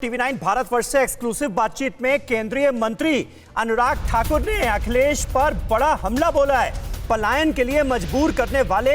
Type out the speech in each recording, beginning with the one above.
TV9 Bharatvarsh से exclusive बातचीत में केंद्रीय मंत्री अनुराग ठाकुर ने अखिलेश पर बड़ा हमला बोला है। पलायन के लिए मजबूर करने वाले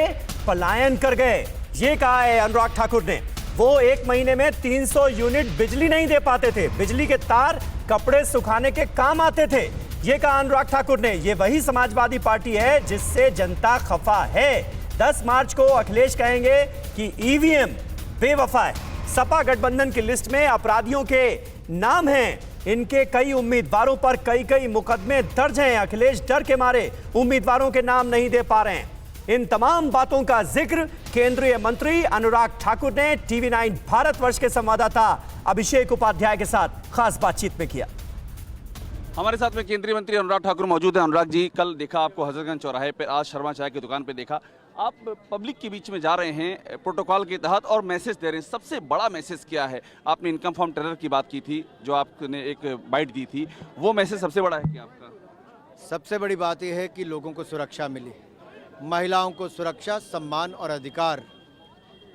पलायन कर गए, ये कहा है अनुराग ठाकुर ने। वो एक महीने में 300 यूनिट बिजली नहीं दे पाते थे, बिजली के तार कपड़े सुखाने के काम आते थे, ये कहा अनुराग ठाकुर ने। ये वही समाजवादी पार्टी है जिससे जनता खफा है। 10 मार्च को अखिलेश कहेंगे कि ईवीएम बेवफा है। सपा गठबंधन की लिस्ट में अपराधियों के नाम हैं। इनके कई उम्मीदवारों पर कई मुकदमे दर्ज हैं। अखिलेश डर के मारे उम्मीदवारों के नाम नहीं दे पा रहे हैं। इन तमाम बातों का जिक्र केंद्रीय मंत्री अनुराग ठाकुर ने टीवी9 भारतवर्ष के संवाददाता अभिषेक उपाध्याय के साथ खास बातचीत में किया। हमारे साथ में केंद्रीय मंत्री अनुराग ठाकुर मौजूद हैं। अनुराग जी, कल देखा आपको हजरतगंज चौराहे पर, आज शर्मा चाय की दुकान पे देखा। आप पब्लिक के बीच में जा रहे हैं प्रोटोकॉल के तहत और मैसेज दे रहे हैं। सबसे बड़ा मैसेज क्या है? आपने इनकम फॉर्म टेरर की बात की थी, जो आपने एक बाइट दी थी, वो मैसेज सबसे बड़ा है क्या आपका? सबसे बड़ी बात यह है कि लोगों को सुरक्षा मिली, महिलाओं को सुरक्षा, सम्मान और अधिकार।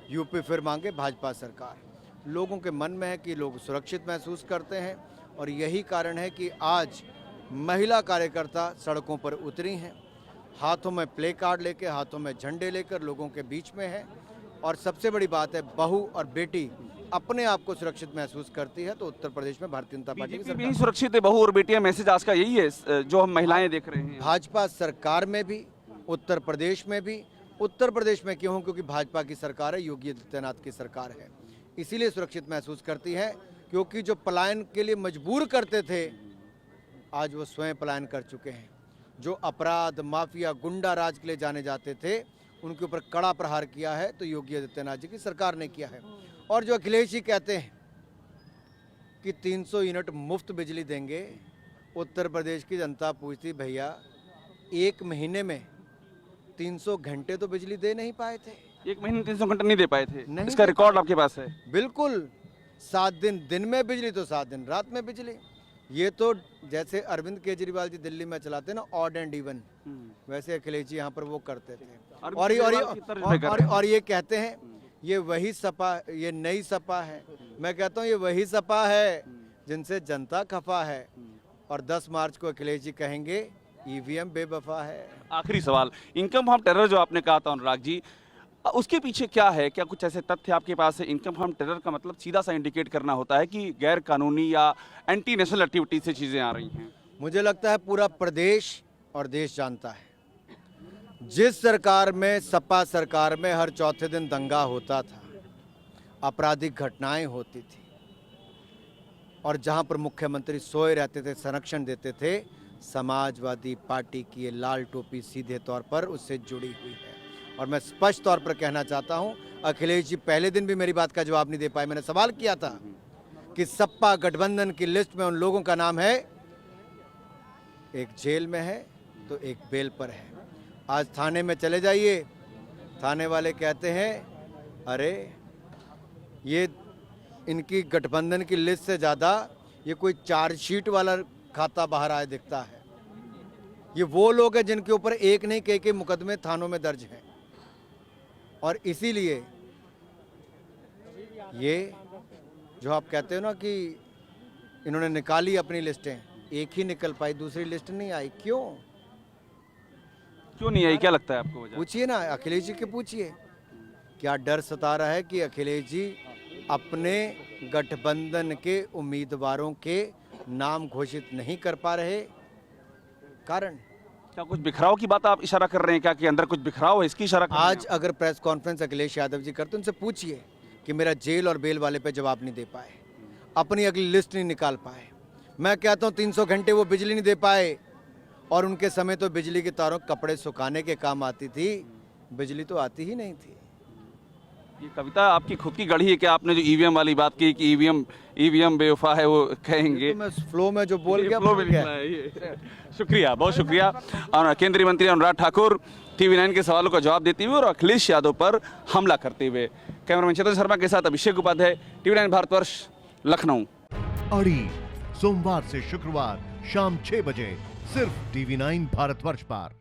यूपी फिर मांगे भाजपा सरकार। लोगों के मन में है कि लोग सुरक्षित महसूस करते हैं और यही कारण है कि आज महिला कार्यकर्ता सड़कों पर उतरी हैं, हाथों में प्ले कार्ड लेकर, हाथों में झंडे लेकर लोगों के बीच में है। और सबसे बड़ी बात है, बहू और बेटी अपने आप को सुरक्षित महसूस करती है तो उत्तर प्रदेश में भारतीय जनता पार्टी की सरकार सुरक्षित है। बहू और बेटियां मैसेज आज का यही है जो हम महिलाएं देख रहे हैं। भाजपा सरकार में भी, उत्तर प्रदेश में भी। उत्तर प्रदेश में क्यों? क्योंकि भाजपा की सरकार है, योगी आदित्यनाथ की सरकार है, इसीलिए सुरक्षित महसूस करती है। क्योंकि जो पलायन के लिए मजबूर करते थे, आज वो स्वयं पलायन कर चुके हैं। जो अपराध, माफिया, गुंडा राज के लिए जाने जाते थे, उनके ऊपर कड़ा प्रहार किया है तो योगी आदित्यनाथ जी की सरकार ने किया है। और जो अखिलेश जी कहते हैं कि 300 यूनिट मुफ्त बिजली देंगे, उत्तर प्रदेश की जनता पूछती, भैया एक महीने में 300 घंटे तो बिजली दे नहीं पाए थे। एक महीने में 300 घंटे नहीं दे पाए थे? इसका रिकॉर्ड आपके पास है? बिल्कुल। 7 दिन में बिजली तो 7 दिन रात में बिजली। ये तो जैसे अरविंद केजरीवाल जी दिल्ली में चलाते ना ऑड एंड इवन, वैसे अखिलेश जी यहाँ पर वो करते थे। और ये कहते हैं ये वही सपा, ये नई सपा है। मैं कहता हूँ ये वही सपा है जिनसे जनता खफा है। और 10 मार्च को अखिलेश जी कहेंगे ईवीएम बेवफा है। आखिरी सवाल, इनकम फॉर्म टेरर जो आपने कहा था अनुराग जी, उसके पीछे क्या है? क्या कुछ ऐसे तथ्य आपके पास है? इनकम फॉर्म टेरर का मतलब सीधा सा इंडिकेट करना होता है कि गैर कानूनी या एंटी नेशनल एक्टिविटी से चीजें आ रही हैं। मुझे लगता है पूरा प्रदेश और देश जानता है। जिस सरकार में, सपा सरकार में, हर चौथे दिन दंगा होता था, आपराधिक घटनाएं होती थी और जहां पर मुख्यमंत्री सोए रहते थे, संरक्षण देते थे, समाजवादी पार्टी की ये लाल टोपी सीधे तौर पर उससे जुड़ी हुई है। और मैं स्पष्ट तौर पर कहना चाहता हूं, अखिलेश जी पहले दिन भी मेरी बात का जवाब नहीं दे पाए। मैंने सवाल किया था कि सपा गठबंधन की लिस्ट में उन लोगों का नाम है, एक जेल में है तो एक बेल पर है। आज थाने में चले जाइए, थाने वाले कहते हैं अरे ये इनकी गठबंधन की लिस्ट से ज़्यादा ये कोई चार्जशीट वाला खाता बाहर आए दिखता है। ये वो लोग हैं जिनके ऊपर एक नहीं कई मुकदमे थानों में दर्ज हैं। और इसीलिए ये जो आप कहते हो ना कि इन्होंने निकाली अपनी लिस्टें, एक ही निकल पाई, दूसरी लिस्ट नहीं आई। क्यों नहीं आई? क्या लगता है आपको? पूछिए ना, अखिलेश जी के पूछिए। क्या डर सता रहा है कि अखिलेश जी अपने गठबंधन के उम्मीदवारों के नाम घोषित नहीं कर पा रहे? कारण क्या कुछ बिखराव की बात आप इशारा कर रहे हैं? क्या कि अंदर कुछ बिखराव है, इसकी इशारा कर रहे हैं? आज अगर प्रेस कॉन्फ्रेंस अखिलेश यादव जी करते, उनसे पूछिए कि मेरा जेल और बेल वाले पे जवाब नहीं दे पाए, अपनी अगली लिस्ट नहीं निकाल पाए। मैं कहता हूँ 300 घंटे वो बिजली नहीं दे पाए और उनके समय तो बिजली के तारों कपड़े सुखाने के काम आती थी, बिजली तो आती ही नहीं थी। ये कविता आपकी खुद की गढ़ी है क्या? आपने जो ईवीएम वाली बात की कि ईवीएम बेवफा है, वो कहेंगे? मैं फ्लो में जो बोल गया। शुक्रिया, बहुत शुक्रिया। और केंद्रीय मंत्री अनुराग ठाकुर टीवी9 के सवालों का जवाब देते हुए और अखिलेश यादव पर हमला करते हुए। कैमरामैन चेतन शर्मा के साथ अभिषेक उपाध्याय, टीवी9 भारतवर्ष, लखनऊ। अड़ी सोमवार से शुक्रवार शाम 6 बजे सिर्फ टीवी9 भारतवर्ष पर।